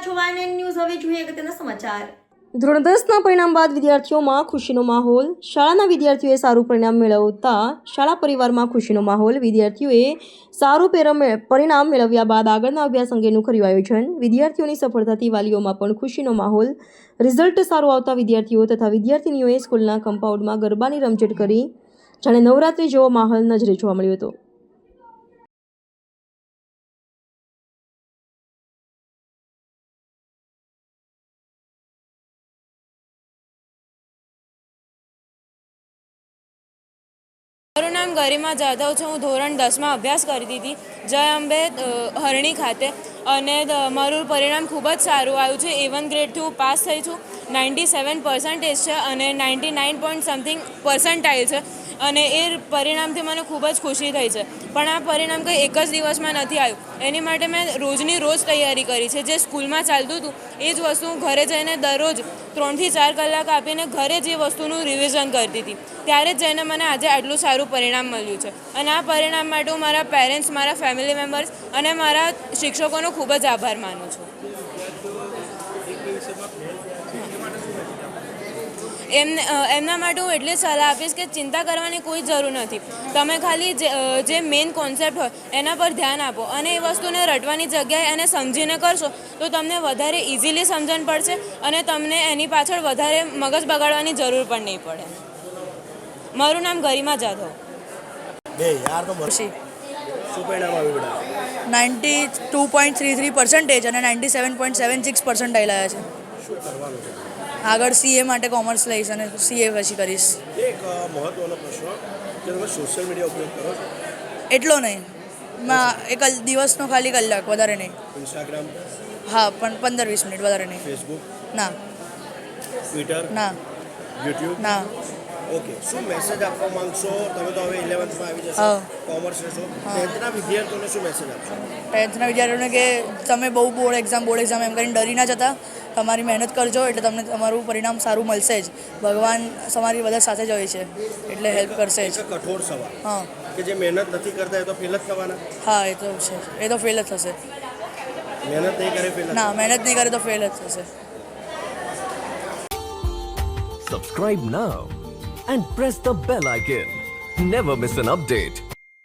છો YNN news. હવે જોઈએ અગત્યના સમાચાર. ધોરણ 10ના પરિણામ બાદ વિદ્યાર્થીઓમાં ખુશીનો માહોલ. શાળાના વિદ્યાર્થીઓએ સારું પરિણામ મેળવતા શાળા પરિવારમાં ખુશીનો માહોલ. વિદ્યાર્થીઓએ સારું પરિણામ મેળવ્યા બાદ આગળના અભ્યાસ અંગેનું કર્યું આયોજન. વિદ્યાર્થીઓની સફળતાથી વાલીઓમાં પણ ખુશીનો માહોલ. રિઝલ્ટ સારું આવતા વિદ્યાર્થીઓ તથા વિદ્યાર્થીનીઓએ સ્કૂલના કમ્પાઉન્ડમાં ગરબાની રમઝટ કરી જાણે નવરાત્રિ જેવો માહોલ નજરે જોવા મળ્યો હતો. મારું નામ ગરિમા જાધવ છે. હું ધોરણ 10માં અભ્યાસ કરતી હતી જય અંબે હરણી ખાતે, અને મારું પરિણામ ખૂબ જ સારું આવ્યું છે. A1 ગ્રેડથી હું પાસ થઈ છું. 97% છે અને 99 પોઈન્ટ સમથિંગ પર્સન્ટાઇલ છે, અને એ પરિણામથી મને ખૂબ જ ખુશી થઈ છે. પણ આ પરિણામ કંઈ એક જ દિવસમાં નથી આવ્યું. એની માટે મેં રોજની રોજ તૈયારી કરી છે. જે સ્કૂલમાં ચાલતું હતું એ જ વસ્તુ હું ઘરે જઈને દરરોજ 3 થી 4 કલાક આપીને ઘરે જ એ વસ્તુનું રિવિઝન કરતી હતી. ત્યારે જ જઈને મને આજે આટલું સારું પરિણામ મળ્યું છે. અને આ પરિણામ માટે હું મારા પેરેન્ટ્સ, મારા ફેમિલી મેમ્બર્સ અને મારા શિક્ષકોનો ખૂબ જ આભાર માનું છું. એમના માટે હું એટલી જ સલાહ આપીશ કે ચિંતા કરવાની કોઈ જરૂર નથી. તમે ખાલી જે મેઇન કોન્સેપ્ટ હોય એના પર ધ્યાન આપો, અને એ વસ્તુને રટવાની જગ્યાએ એને સમજીને કરશો તો તમને વધારે ઇઝીલી સમજણ પડશે, અને તમને એની પાછળ વધારે મગજ બગાડવાની જરૂર પણ નહીં પડે. મારું નામ ગરિમા જાધવ. 92.33% અને 97.76% આવ્યા છે. આગળ CA માટે કોમર્સ લઈશ અને CA પછી કરીશ. એક મહત્વનો પ્રશ્ન કે તમે સોશિયલ મીડિયા ઉપયોગ કરો છો? એટલો નહીં, એક દિવસનો ખાલી કલાક, વધારે નહીં. ઇન્સ્ટાગ્રામ? હા, પણ 15-20 મિનિટ, વધારે નહીં. ફેસબુક? ના. ટ્વિટર? ના. યુટ્યુબ? ના. ઓકે, શું મેસેજ આપવા માંગશો? તમે તો હવે 11થમાં આવી જશો, કોમર્સ લેશો, 10થના વિદ્યાર્થીઓને શું મેસેજ આપશો? 10થના વિદ્યાર્થીઓને કે તમે બહુ બોર્ડ એક્ઝામ એમ કરીને ડરી ના જતા, તમારી મહેનત કરજો એટલે તમને તમારું પરિણામ સારું મળશે જ. ભગવાન તમારી બધા સાથે જ હોય છે એટલે હેલ્પ કરશે જ. કઠોર સવાલ. હા, કે જે મહેનત નથી કરતા એ તો ફેલ જ થવાના? હા, એ તો છે. એ તો ફેલ જ થશે. મહેનત નહીં કરે ફેલ? ના, મહેનત નહીં કરે તો ફેલ જ થશે. Subscribe now and press the bell icon. Never miss an update.